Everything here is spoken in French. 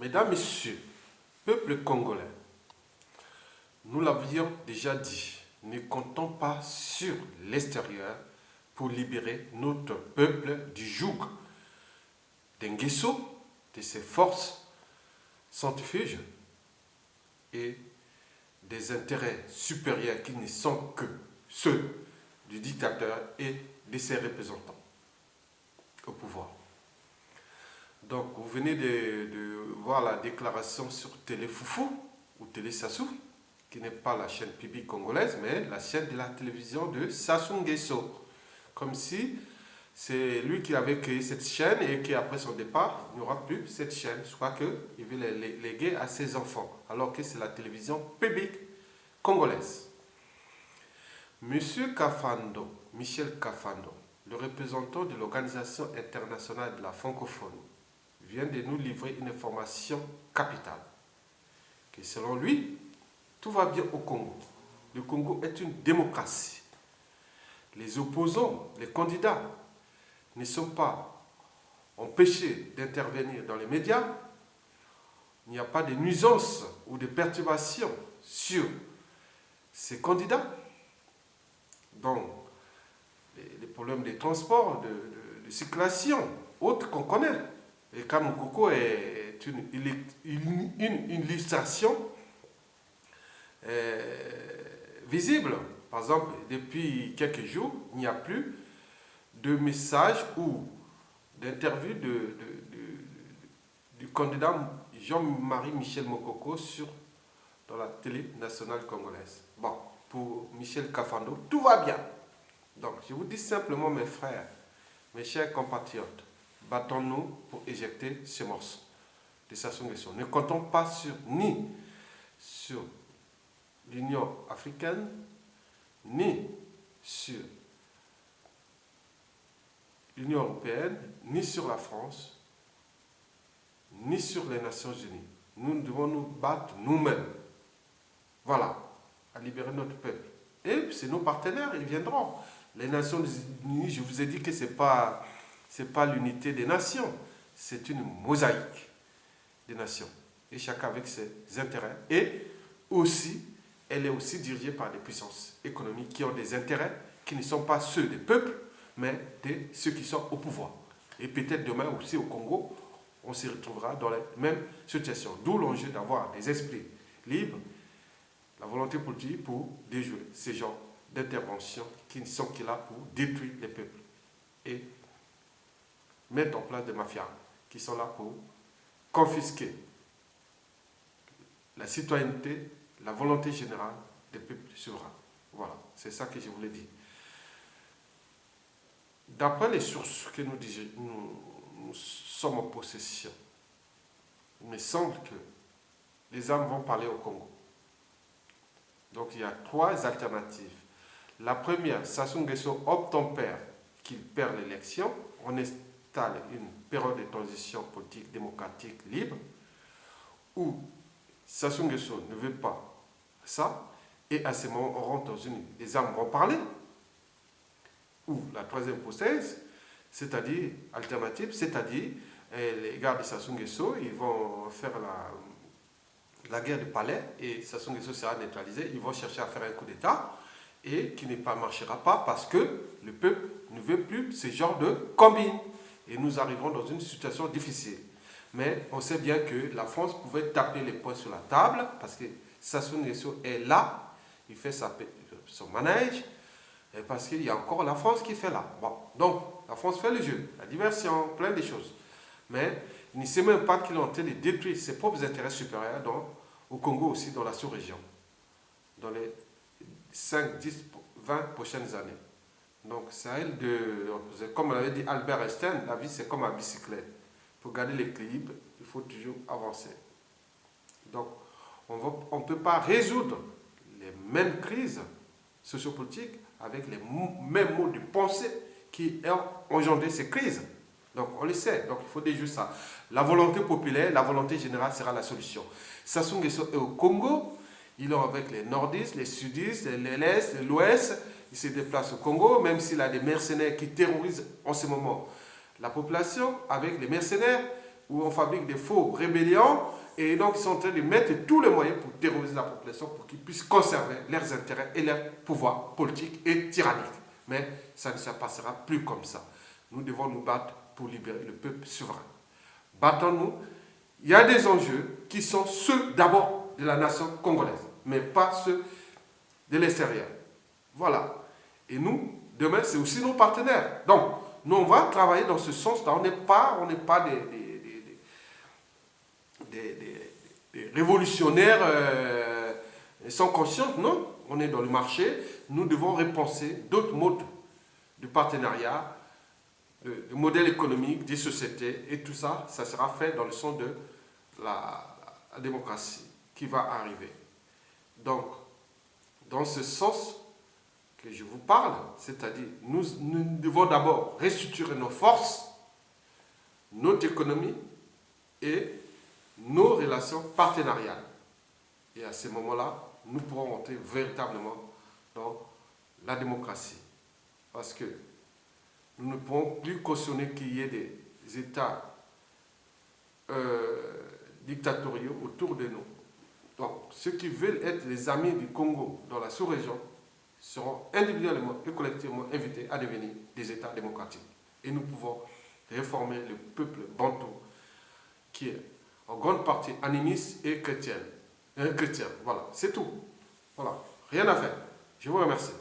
Mesdames, Messieurs, peuple congolais, nous l'avions déjà dit, ne comptons pas sur l'extérieur pour libérer notre peuple du joug d'Ngeso, de ses forces centrifuges et des intérêts supérieurs qui ne sont que ceux du dictateur et de ses représentants au pouvoir. Donc, vous venez de voir la déclaration sur Télé Foufou ou Télé Sassou, qui n'est pas la chaîne publique congolaise, mais la chaîne de la télévision de Sassou Nguesso. Comme si c'est lui qui avait créé cette chaîne et qu'après son départ, il n'y aura plus cette chaîne. Soit qu'il veut les léguer à ses enfants, alors que c'est la télévision publique congolaise. Monsieur Kafando, Michel Kafando, le représentant de l'Organisation internationale de la francophonie, vient de nous livrer une information capitale. Que selon lui, tout va bien au Congo. Le Congo est une démocratie. Les opposants, les candidats, ne sont pas empêchés d'intervenir dans les médias. Il n'y a pas de nuisances ou de perturbations sur ces candidats. Donc, les problèmes de transport, de circulation, autres qu'on connaît. Et Kamukoko est une illustration visible. Par exemple, depuis quelques jours, il n'y a plus de messages ou d'interviews du candidat Jean-Marie Michel Mokoko dans la télé nationale congolaise. Bon, pour Michel Kafando, tout va bien. Donc, je vous dis simplement, mes frères, mes chers compatriotes, battons-nous pour éjecter ce morceau de Sassou Nguesso. Ne comptons pas ni sur l'Union africaine, ni sur l'Union européenne, ni sur la France, ni sur les Nations Unies. Nous devons nous battre nous-mêmes. Voilà, à libérer notre peuple. Et c'est nos partenaires, ils viendront. Les Nations Unies, je vous ai dit que ce n'est pas l'unité des nations, c'est une mosaïque des nations. Et chacun avec ses intérêts. Et aussi, elle est aussi dirigée par des puissances économiques qui ont des intérêts qui ne sont pas ceux des peuples, mais de ceux qui sont au pouvoir. Et peut-être demain aussi au Congo, on se retrouvera dans la même situation. D'où l'enjeu d'avoir des esprits libres, la volonté politique pour déjouer ces genres d'interventions qui ne sont que là pour détruire les peuples et mettre en place des mafias qui sont là pour confisquer la citoyenneté, la volonté générale des peuples souverains. Voilà, c'est ça que je voulais dire. D'après les sources que nous sommes en possession, il me semble que les armes vont parler au Congo. Donc il y a 3 alternatives. La première, Sassou Nguesso obtempère qu'il perd l'élection, on installe une période de transition politique démocratique libre, où Sassou Nguesso ne veut pas ça, et à ce moment on rentre dans les armes vont parler, ou la troisième hypothèse, c'est-à-dire alternative, c'est-à-dire les gars de Sassou Nguesso, ils vont faire la guerre de palais et Sassou Nguesso sera neutralisé, ils vont chercher à faire un coup d'État et qui ne marchera pas parce que le peuple ne veut plus ce genre de combine. Et nous arriverons dans une situation difficile. Mais on sait bien que la France pouvait taper les poings sur la table parce que Sassou Nguesso est là, il fait son manège, et parce qu'il y a encore la France qui fait là. Bon, donc, la France fait le jeu, la diversion, plein de choses. Mais il ne sait même pas qu'il est en train de détruire ses propres intérêts supérieurs au Congo aussi, dans la sous-région, dans les 5, 10, 20 prochaines années. Donc, c'est à elle comme l'avait dit Albert Einstein, la vie c'est comme un bicyclette. Pour garder l'équilibre, il faut toujours avancer. Donc, on ne peut pas résoudre les mêmes crises sociopolitiques avec les mêmes modes de pensée qui ont engendré ces crises. Donc, on le sait. Donc, il faut déjouer ça. La volonté populaire, la volonté générale sera la solution. Sassou Nguesso est au Congo. Il est avec les nordistes, les sudistes, l'est, l'ouest. Il se déplace au Congo, même s'il a des mercenaires qui terrorisent en ce moment la population avec les mercenaires où on fabrique des faux rébellions, et donc ils sont en train de mettre tous les moyens pour terroriser la population pour qu'ils puissent conserver leurs intérêts et leur pouvoir politique et tyrannique. Mais ça ne se passera plus comme ça. Nous devons nous battre pour libérer le peuple souverain. Battons-nous. Il y a des enjeux qui sont ceux d'abord de la nation congolaise, mais pas ceux de l'extérieur. Voilà. Et nous, demain, c'est aussi nos partenaires. Donc, nous, on va travailler dans ce sens-là. On n'est pas des révolutionnaires sans conscience, non. On est dans le marché. Nous devons repenser d'autres modes de partenariat, de modèles économiques, des sociétés. Et tout ça, ça sera fait dans le sens de la démocratie qui va arriver. Donc, dans ce sens que je vous parle, c'est-à-dire nous devons d'abord restructurer nos forces, notre économie et nos relations partenariales. Et à ce moment-là, nous pourrons entrer véritablement dans la démocratie. Parce que nous ne pourrons plus cautionner qu'il y ait des États dictatoriaux autour de nous. Donc, ceux qui veulent être les amis du Congo dans la sous-région seront individuellement et collectivement invités à devenir des États démocratiques. Et nous pouvons réformer le peuple bantou qui est en grande partie animiste et chrétien. Voilà, c'est tout. Voilà, rien à faire. Je vous remercie.